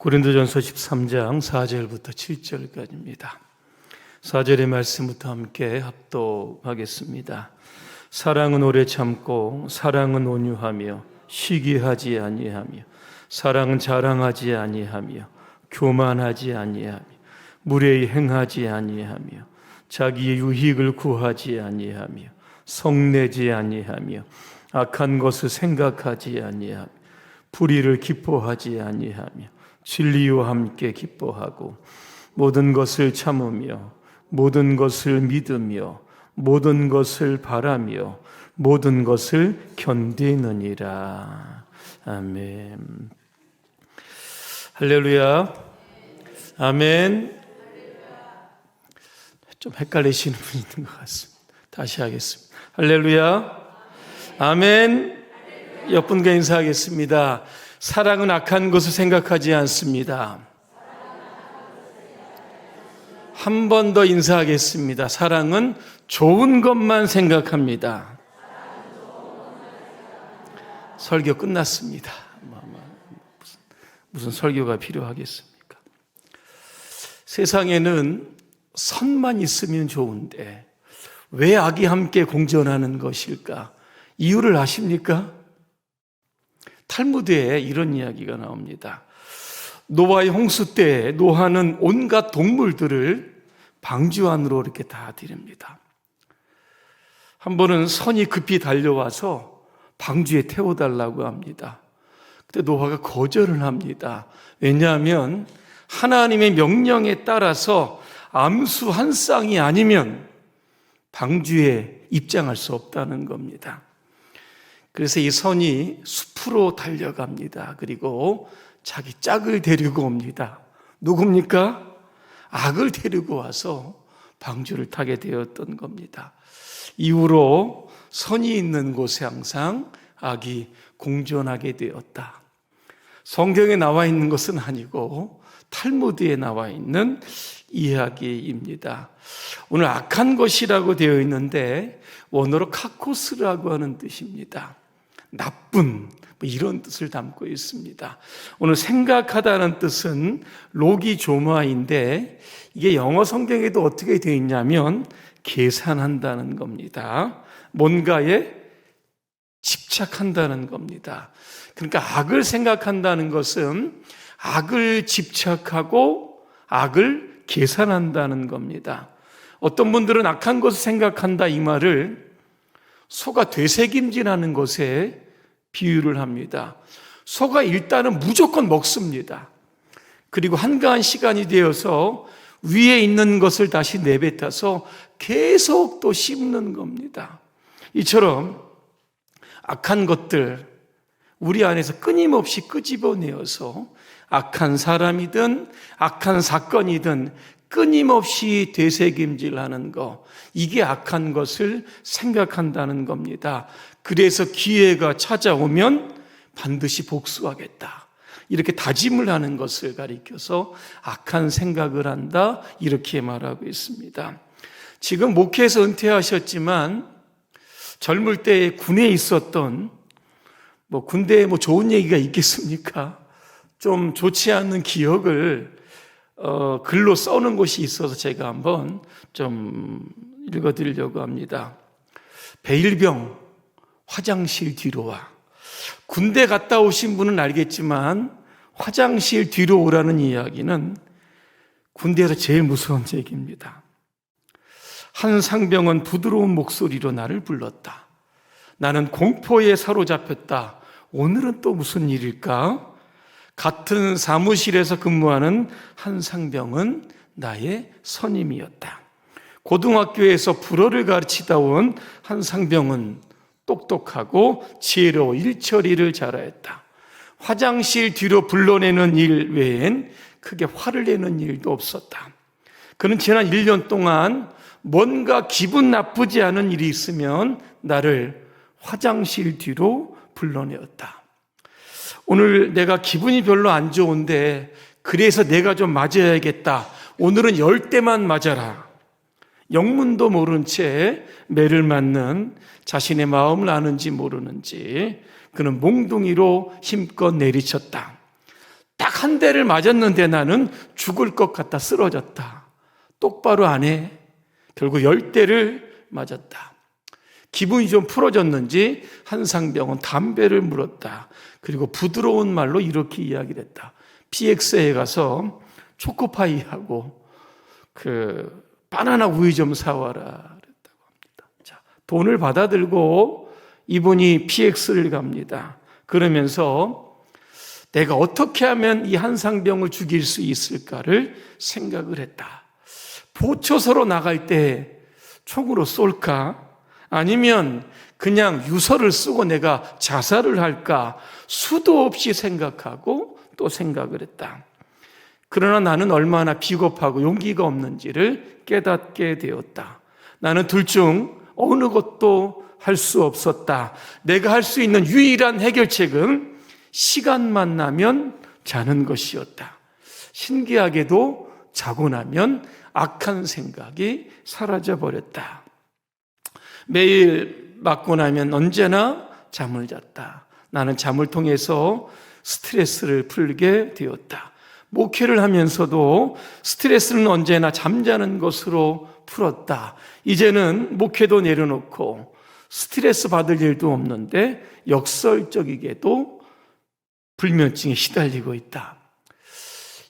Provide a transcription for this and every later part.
고린도전서 13장 4절부터 7절까지입니다. 4절의 말씀부터 함께 합독하겠습니다. 사랑은 오래 참고 사랑은 온유하며 시기하지 아니하며 사랑은 자랑하지 아니하며 교만하지 아니하며 무례히 행하지 아니하며 자기의 유익을 구하지 아니하며 성내지 아니하며 악한 것을 생각하지 아니하며 불의를 기뻐하지 아니하며 진리와 함께 기뻐하고 모든 것을 참으며 모든 것을 믿으며 모든 것을 바라며 모든 것을 견디느니라. 아멘. 할렐루야. 아멘. 좀 헷갈리시는 분이 있는 것 같습니다. 다시 하겠습니다. 할렐루야. 아멘. 옆분과 인사하겠습니다. 사랑은 악한 것을 생각하지 않습니다. 한 번 더 인사하겠습니다. 사랑은 좋은 것만 생각합니다. 설교 끝났습니다. 무슨 설교가 필요하겠습니까? 세상에는 선만 있으면 좋은데 왜 악이 함께 공존하는 것일까? 이유를 아십니까? 탈무드에 이런 이야기가 나옵니다. 노아의 홍수 때 노아는 온갖 동물들을 방주 안으로 이렇게 다 들입니다. 한 번은 선이 급히 달려와서 방주에 태워달라고 합니다. 그때 노아가 거절을 합니다. 왜냐하면 하나님의 명령에 따라서 암수 한 쌍이 아니면 방주에 입장할 수 없다는 겁니다. 그래서 이 선이 숲으로 달려갑니다. 그리고 자기 짝을 데리고 옵니다. 누굽니까? 악을 데리고 와서 방주를 타게 되었던 겁니다. 이후로 선이 있는 곳에 항상 악이 공존하게 되었다. 성경에 나와 있는 것은 아니고 탈무드에 나와 있는 이야기입니다. 오늘 악한 것이라고 되어 있는데 원어로 카코스라고 하는 뜻입니다. 나쁜, 이런 뜻을 담고 있습니다. 오늘 생각하다는 뜻은 로기조마인데 이게 영어 성경에도 어떻게 되어 있냐면 계산한다는 겁니다. 뭔가에 집착한다는 겁니다. 그러니까 악을 생각한다는 것은 악을 집착하고 악을 계산한다는 겁니다. 어떤 분들은 악한 것을 생각한다 이 말을 소가 되새김질하는 것에 비유를 합니다. 소가 일단은 무조건 먹습니다. 그리고 한가한 시간이 되어서 위에 있는 것을 다시 내뱉어서 계속 또 씹는 겁니다. 이처럼 악한 것들 우리 안에서 끊임없이 끄집어내어서 악한 사람이든 악한 사건이든 끊임없이 되새김질하는 거, 이게 악한 것을 생각한다는 겁니다. 그래서 기회가 찾아오면 반드시 복수하겠다, 이렇게 다짐을 하는 것을 가리켜서 악한 생각을 한다, 이렇게 말하고 있습니다. 지금 목회에서 은퇴하셨지만 젊을 때 군에 있었던, 군대에 좋은 얘기가 있겠습니까? 좀 좋지 않은 기억을 글로 써놓은 곳이 있어서 제가 한번 좀 읽어드리려고 합니다. 베일병 화장실 뒤로 와. 군대 갔다 오신 분은 알겠지만 화장실 뒤로 오라는 이야기는 군대에서 제일 무서운 얘기입니다. 한 상병은 부드러운 목소리로 나를 불렀다. 나는 공포에 사로잡혔다. 오늘은 또 무슨 일일까? 같은 사무실에서 근무하는 한 상병은 나의 선임이었다. 고등학교에서 불어를 가르치다 온 한 상병은 똑똑하고 지혜로워 일처리를 잘하였다. 화장실 뒤로 불러내는 일 외엔 크게 화를 내는 일도 없었다. 그는 지난 1년 동안 뭔가 기분 나쁘지 않은 일이 있으면 나를 화장실 뒤로 불러내었다. 오늘 내가 기분이 별로 안 좋은데 그래서 내가 좀 맞아야겠다. 오늘은 10대만 맞아라. 영문도 모른 채 매를 맞는 자신의 마음을 아는지 모르는지 그는 몽둥이로 힘껏 내리쳤다. 딱 한 대를 맞았는데 나는 죽을 것 같다 쓰러졌다. 똑바로 안 해. 결국 10대를 맞았다. 기분이 좀 풀어졌는지 한 상병은 담배를 물었다. 그리고 부드러운 말로 이렇게 이야기를 했다. PX에 가서 초코파이하고 바나나 우유 좀 사와라 그랬다고 합니다. 자, 돈을 받아들고 이분이 PX를 갑니다. 그러면서 내가 어떻게 하면 이 한 상병을 죽일 수 있을까를 생각을 했다. 보초소로 나갈 때 총으로 쏠까? 아니면 그냥 유서를 쓰고 내가 자살을 할까? 수도 없이 생각하고 또 생각을 했다. 그러나 나는 얼마나 비겁하고 용기가 없는지를 깨닫게 되었다. 나는 둘 중 어느 것도 할 수 없었다. 내가 할 수 있는 유일한 해결책은 시간만 나면 자는 것이었다. 신기하게도 자고 나면 악한 생각이 사라져버렸다. 매일 맞고 나면 언제나 잠을 잤다. 나는 잠을 통해서 스트레스를 풀게 되었다. 목회를 하면서도 스트레스는 언제나 잠자는 것으로 풀었다. 이제는 목회도 내려놓고 스트레스 받을 일도 없는데 역설적이게도 불면증에 시달리고 있다.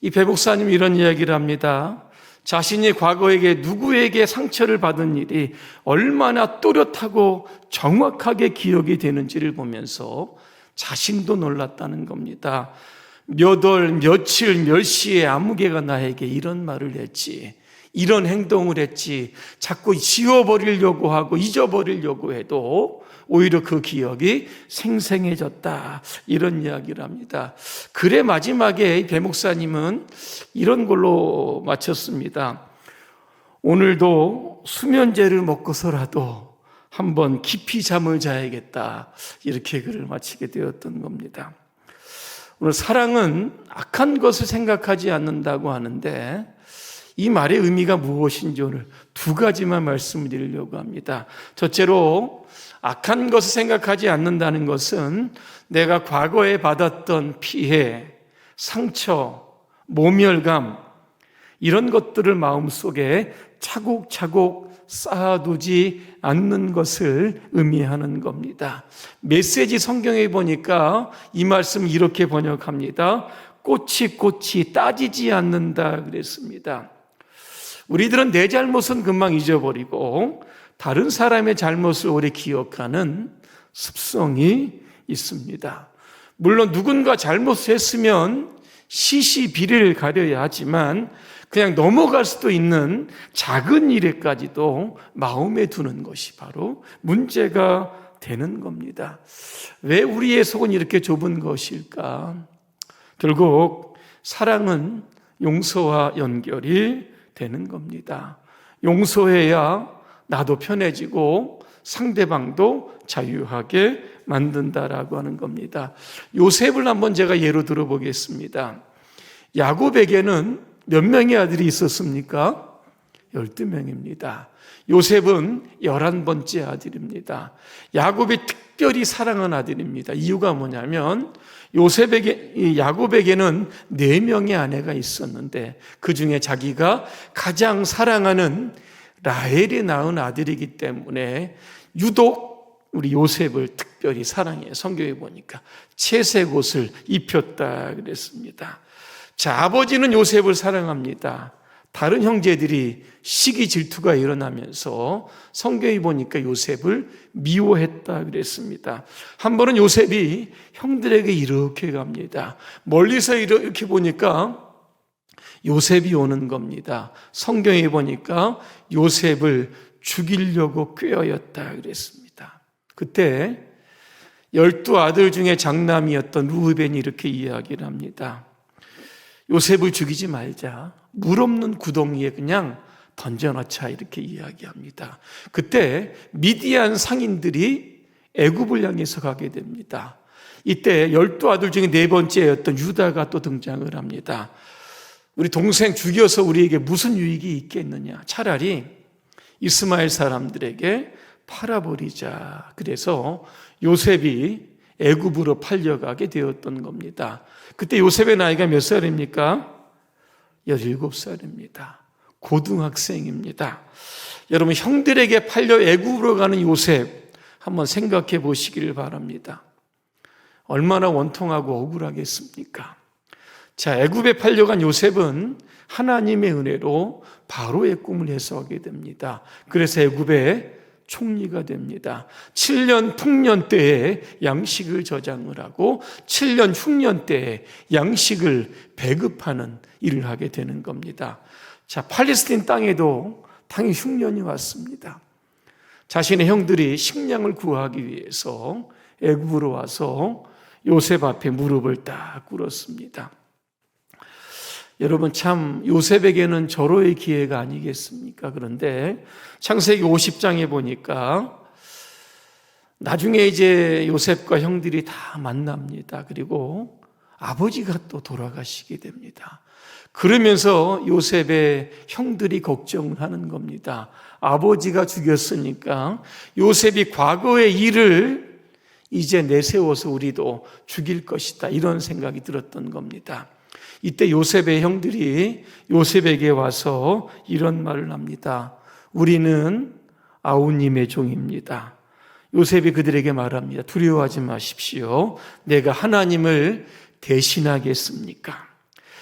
이 배 목사님이 이런 이야기를 합니다. 자신이 과거에게 누구에게 상처를 받은 일이 얼마나 또렷하고 정확하게 기억이 되는지를 보면서 자신도 놀랐다는 겁니다. 몇 월, 며칠, 몇 시에 아무개가 나에게 이런 말을 했지, 이런 행동을 했지, 자꾸 지워버리려고 하고 잊어버리려고 해도 오히려 그 기억이 생생해졌다, 이런 이야기를 합니다. 글의 마지막에 배 목사님은 이런 걸로 마쳤습니다. 오늘도 수면제를 먹고서라도 한번 깊이 잠을 자야겠다, 이렇게 글을 마치게 되었던 겁니다. 오늘 사랑은 악한 것을 생각하지 않는다고 하는데 이 말의 의미가 무엇인지 오늘 두 가지만 말씀드리려고 합니다. 첫째로, 악한 것을 생각하지 않는다는 것은 내가 과거에 받았던 피해, 상처, 모멸감, 이런 것들을 마음속에 차곡차곡 쌓아두지 않는 것을 의미하는 겁니다. 메시지 성경에 보니까 이 말씀 이렇게 번역합니다. 꼬치꼬치 따지지 않는다 그랬습니다. 우리들은 내 잘못은 금방 잊어버리고 다른 사람의 잘못을 오래 기억하는 습성이 있습니다. 물론 누군가 잘못을 했으면 시시비리를 가려야 하지만 그냥 넘어갈 수도 있는 작은 일에까지도 마음에 두는 것이 바로 문제가 되는 겁니다. 왜 우리의 속은 이렇게 좁은 것일까? 결국 사랑은 용서와 연결이 되는 겁니다. 용서해야 나도 편해지고 상대방도 자유하게 만든다라고 하는 겁니다. 요셉을 한번 제가 예로 들어보겠습니다. 야곱에게는 몇 명의 아들이 있었습니까? 12명입니다. 요셉은 11번째 아들입니다. 야곱이 특별히 사랑한 아들입니다. 이유가 뭐냐면 야곱에게는 4명의 아내가 있었는데 그 중에 자기가 가장 사랑하는 라헬이 낳은 아들이기 때문에 유독 우리 요셉을 특별히 사랑해. 성경에 보니까 채색 옷을 입혔다 그랬습니다. 자, 아버지는 요셉을 사랑합니다. 다른 형제들이 시기 질투가 일어나면서 성경에 보니까 요셉을 미워했다 그랬습니다. 한 번은 요셉이 형들에게 이렇게 갑니다. 멀리서 이렇게 보니까 요셉이 오는 겁니다. 성경에 보니까 요셉을 죽이려고 꾀하였다 그랬습니다. 그때 12아들 중에 장남이었던 루벤이 이렇게 이야기를 합니다. 요셉을 죽이지 말자. 물 없는 구덩이에 그냥 던져넣자, 이렇게 이야기합니다. 그때 미디안 상인들이 애굽을 향해서 가게 됩니다. 이때 12아들 중에 4번째였던 유다가 또 등장을 합니다. 우리 동생 죽여서 우리에게 무슨 유익이 있겠느냐, 차라리 이스마엘 사람들에게 팔아버리자. 그래서 요셉이 애굽으로 팔려가게 되었던 겁니다. 그때 요셉의 나이가 몇 살입니까? 17살입니다. 고등학생입니다. 여러분, 형들에게 팔려 애굽으로 가는 요셉 한번 생각해 보시기를 바랍니다. 얼마나 원통하고 억울하겠습니까? 자, 애굽에 팔려간 요셉은 하나님의 은혜로 바로의 꿈을 해석하게 됩니다. 그래서 애굽의 총리가 됩니다. 7년 풍년 때에 양식을 저장을 하고 7년 흉년 때에 양식을 배급하는 일을 하게 되는 겁니다. 자, 팔레스틴 땅에도 당연히 흉년이 왔습니다. 자신의 형들이 식량을 구하기 위해서 애굽으로 와서 요셉 앞에 무릎을 딱 꿇었습니다. 여러분, 참 요셉에게는 절호의 기회가 아니겠습니까? 그런데 창세기 50장에 보니까 나중에 이제 요셉과 형들이 다 만납니다. 그리고 아버지가 또 돌아가시게 됩니다. 그러면서 요셉의 형들이 걱정을 하는 겁니다. 아버지가 죽였으니까 요셉이 과거의 일을 이제 내세워서 우리도 죽일 것이다, 이런 생각이 들었던 겁니다. 이때 요셉의 형들이 요셉에게 와서 이런 말을 합니다. 우리는 아우님의 종입니다. 요셉이 그들에게 말합니다. 두려워하지 마십시오. 내가 하나님을 대신하겠습니까?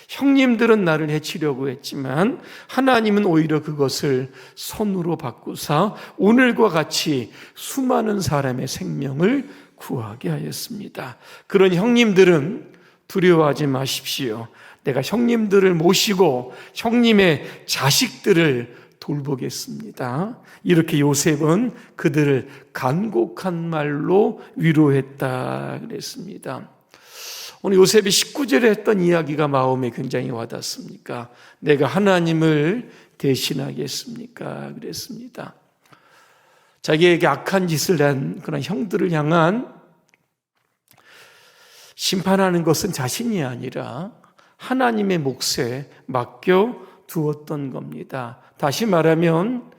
형님들은 나를 해치려고 했지만 하나님은 오히려 그것을 손으로 바꾸사 오늘과 같이 수많은 사람의 생명을 구하게 하였습니다. 그런 형님들은 두려워하지 마십시오. 내가 형님들을 모시고 형님의 자식들을 돌보겠습니다. 이렇게 요셉은 그들을 간곡한 말로 위로했다 그랬습니다. 오늘 요셉이 19절에 했던 이야기가 마음에 굉장히 와닿습니까? 내가 하나님을 대신하겠습니까? 그랬습니다. 자기에게 악한 짓을 한 그런 형들을 향한 심판하는 것은 자신이 아니라 하나님의 몫에 맡겨 두었던 겁니다. 다시 말하면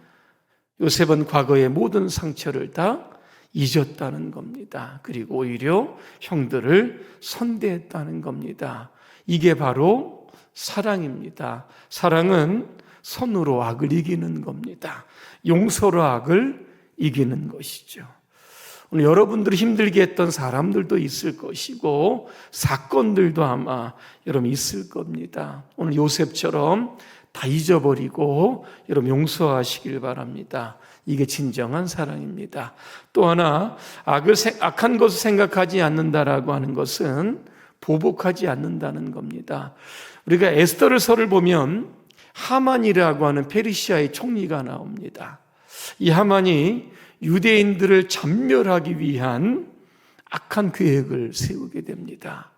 요셉은 과거의 모든 상처를 다 잊었다는 겁니다. 그리고 오히려 형들을 선대했다는 겁니다. 이게 바로 사랑입니다. 사랑은 선으로 악을 이기는 겁니다. 용서로 악을 이기는 것이죠. 오늘 여러분들이 힘들게 했던 사람들도 있을 것이고 사건들도 아마 여러분 있을 겁니다. 오늘 요셉처럼 다 잊어버리고 여러분 용서하시길 바랍니다. 이게 진정한 사랑입니다. 또 하나, 악한 것을 생각하지 않는다라고 하는 것은 보복하지 않는다는 겁니다. 우리가 에스더서를 보면 하만이라고 하는 페르시아의 총리가 나옵니다. 이 하만이 유대인들을 전멸하기 위한 악한 계획을 세우게 됩니다.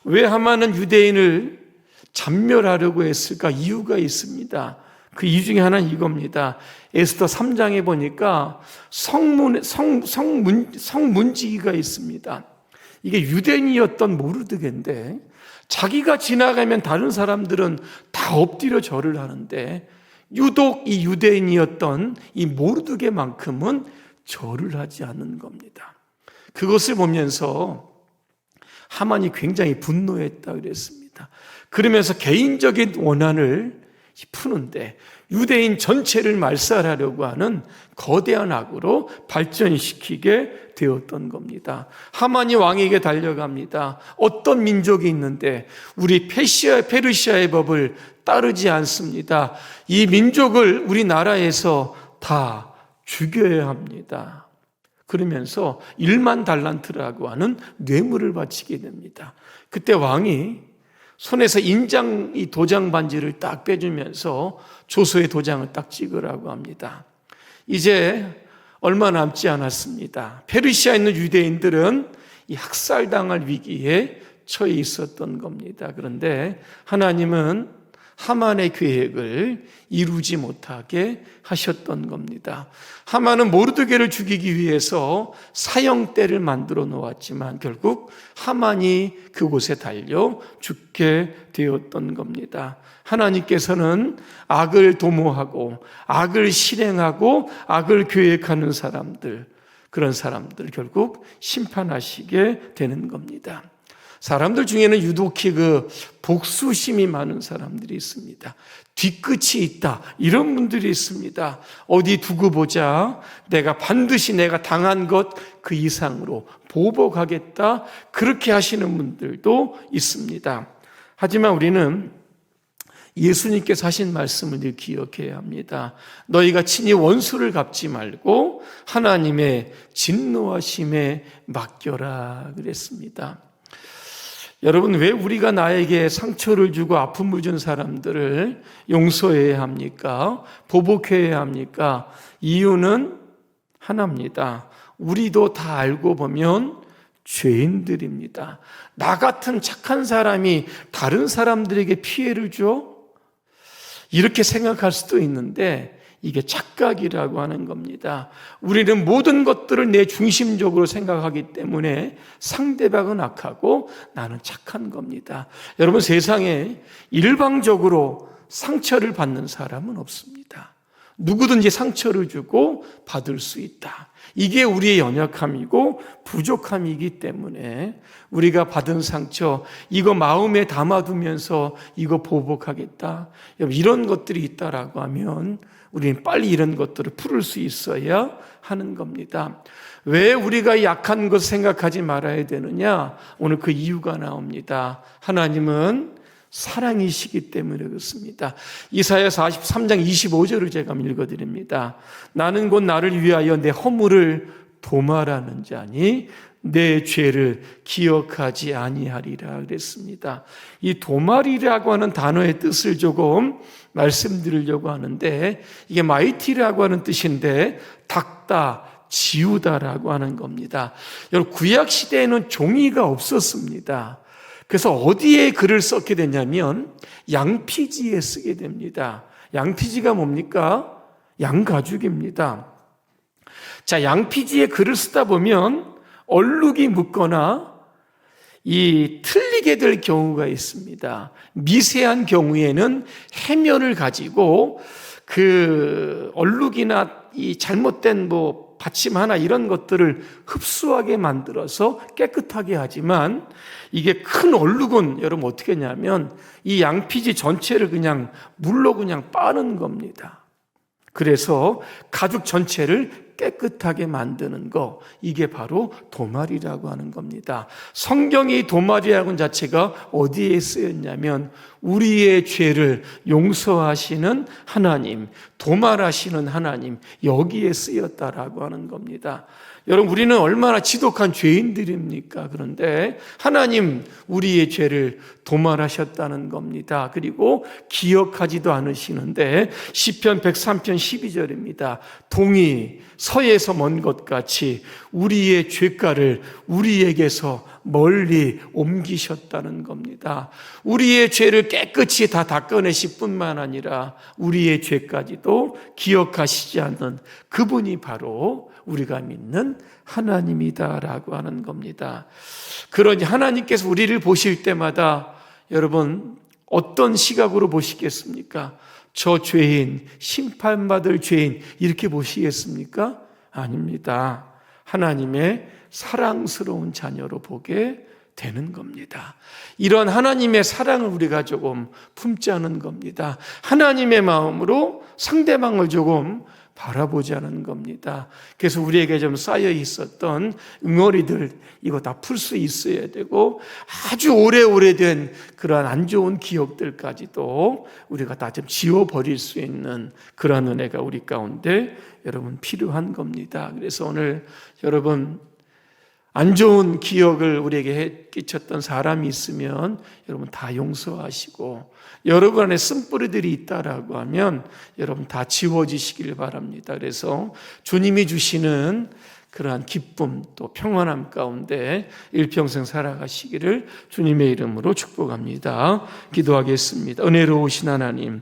왜 하만은 유대인을 전멸하려고 했을까? 이유가 있습니다. 그 이유 중에 하나는 이겁니다. 에스더 3장에 보니까 성문지기가 있습니다. 이게 유대인이었던 모르드게인데 자기가 지나가면 다른 사람들은 다 엎드려 절을 하는데 유독 이 유대인이었던 이 모르드게만큼은 절을 하지 않는 겁니다. 그것을 보면서 하만이 굉장히 분노했다 그랬습니다. 그러면서 개인적인 원한을 푸는데 유대인 전체를 말살하려고 하는 거대한 악으로 발전시키게 되었던 겁니다. 하만이 왕에게 달려갑니다. 어떤 민족이 있는데 우리 페르시아의 법을 따르지 않습니다. 이 민족을 우리나라에서 다 죽여야 합니다. 그러면서 1만 달란트라고 하는 뇌물을 바치게 됩니다. 그때 왕이 손에서 인장 이 도장 반지를 딱 빼주면서 조서의 도장을 딱 찍으라고 합니다. 이제 얼마 남지 않았습니다. 페르시아에 있는 유대인들은 이 학살당할 위기에 처해 있었던 겁니다. 그런데 하나님은 하만의 계획을 이루지 못하게 하셨던 겁니다. 하만은 모르드게를 죽이기 위해서 사형대를 만들어 놓았지만 결국 하만이 그곳에 달려 죽게 되었던 겁니다. 하나님께서는 악을 도모하고 악을 실행하고 악을 계획하는 사람들, 그런 사람들 결국 심판하시게 되는 겁니다. 사람들 중에는 유독히 복수심이 많은 사람들이 있습니다. 뒤끝이 있다, 이런 분들이 있습니다. 어디 두고 보자, 내가 반드시 내가 당한 것 그 이상으로 보복하겠다, 그렇게 하시는 분들도 있습니다. 하지만 우리는 예수님께서 하신 말씀을 늘 기억해야 합니다. 너희가 친히 원수를 갚지 말고 하나님의 진노하심에 맡겨라 그랬습니다. 여러분, 왜 우리가 나에게 상처를 주고 아픔을 준 사람들을 용서해야 합니까? 보복해야 합니까? 이유는 하나입니다. 우리도 다 알고 보면 죄인들입니다. 나 같은 착한 사람이 다른 사람들에게 피해를 줘? 이렇게 생각할 수도 있는데 이게 착각이라고 하는 겁니다. 우리는 모든 것들을 내 중심적으로 생각하기 때문에 상대방은 악하고 나는 착한 겁니다. 여러분, 세상에 일방적으로 상처를 받는 사람은 없습니다. 누구든지 상처를 주고 받을 수 있다. 이게 우리의 연약함이고 부족함이기 때문에 우리가 받은 상처, 이거 마음에 담아두면서 이거 보복하겠다, 이런 것들이 있다라고 하면 우리는 빨리 이런 것들을 풀을 수 있어야 하는 겁니다. 왜 우리가 약한 것 생각하지 말아야 되느냐? 오늘 그 이유가 나옵니다. 하나님은 사랑이시기 때문에 그렇습니다. 이사야 43장 25절을 제가 읽어드립니다. 나는 곧 나를 위하여 내 허물을 도말하는 자니 내 죄를 기억하지 아니하리라 그랬습니다. 이 도말이라고 하는 단어의 뜻을 조금 말씀드리려고 하는데, 이게 마이티라고 하는 뜻인데 닦다, 지우다라고 하는 겁니다. 여러분, 구약 시대에는 종이가 없었습니다. 그래서 어디에 글을 썼게 되냐면 양피지에 쓰게 됩니다. 양피지가 뭡니까? 양가죽입니다. 자, 양피지에 글을 쓰다 보면 얼룩이 묻거나 이 틀리게 될 경우가 있습니다. 미세한 경우에는 해면을 가지고 그 얼룩이나 이 잘못된 받침 하나 이런 것들을 흡수하게 만들어서 깨끗하게 하지만, 이게 큰 얼룩은 여러분 어떻게 했냐면 이 양피지 전체를 그냥 물로 그냥 빠는 겁니다. 그래서 가죽 전체를 깨끗하게 만드는 거, 이게 바로 도말이라고 하는 겁니다. 성경이 도말이라는 자체가 어디에 쓰였냐면 우리의 죄를 용서하시는 하나님, 도말하시는 하나님, 여기에 쓰였다라고 하는 겁니다. 여러분, 우리는 얼마나 지독한 죄인들입니까? 그런데 하나님 우리의 죄를 도말하셨다는 겁니다. 그리고 기억하지도 않으시는데 시편 103편 12절입니다. 동이 서에서 먼 것 같이 우리의 죄가를 우리에게서 멀리 옮기셨다는 겁니다. 우리의 죄를 깨끗이 다 닦아내실 뿐만 아니라 우리의 죄까지도 기억하시지 않는 그분이 바로 우리가 믿는 하나님이다라고 하는 겁니다. 그러니 하나님께서 우리를 보실 때마다 여러분 어떤 시각으로 보시겠습니까? 저 죄인, 심판받을 죄인 이렇게 보시겠습니까? 아닙니다. 하나님의 사랑스러운 자녀로 보게 되는 겁니다. 이런 하나님의 사랑을 우리가 조금 품자는 겁니다. 하나님의 마음으로 상대방을 조금 바라보자는 겁니다. 그래서 우리에게 좀 쌓여 있었던 응어리들 이거 다 풀 수 있어야 되고, 아주 오래된 그러한 안 좋은 기억들까지도 우리가 다 좀 지워버릴 수 있는 그러한 은혜가 우리 가운데 여러분 필요한 겁니다. 그래서 오늘 여러분 안 좋은 기억을 우리에게 끼쳤던 사람이 있으면 여러분 다 용서하시고, 여러분 안에 쓴뿌리들이 있다라고 하면 여러분 다 지워지시길 바랍니다. 그래서 주님이 주시는 그러한 기쁨 또 평안함 가운데 일평생 살아가시기를 주님의 이름으로 축복합니다. 기도하겠습니다. 은혜로우신 하나님,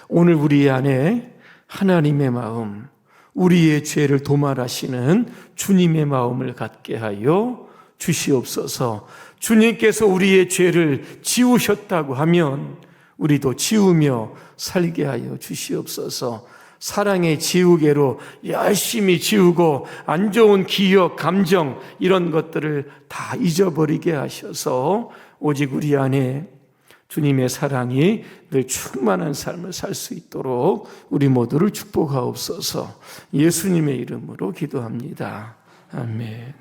오늘 우리 안에 하나님의 마음, 우리의 죄를 도말하시는 주님의 마음을 갖게 하여 주시옵소서. 주님께서 우리의 죄를 지우셨다고 하면 우리도 지우며 살게 하여 주시옵소서. 사랑의 지우개로 열심히 지우고 안 좋은 기억, 감정 이런 것들을 다 잊어버리게 하셔서 오직 우리 안에 주님의 사랑이 늘 충만한 삶을 살 수 있도록 우리 모두를 축복하옵소서. 예수님의 이름으로 기도합니다. 아멘.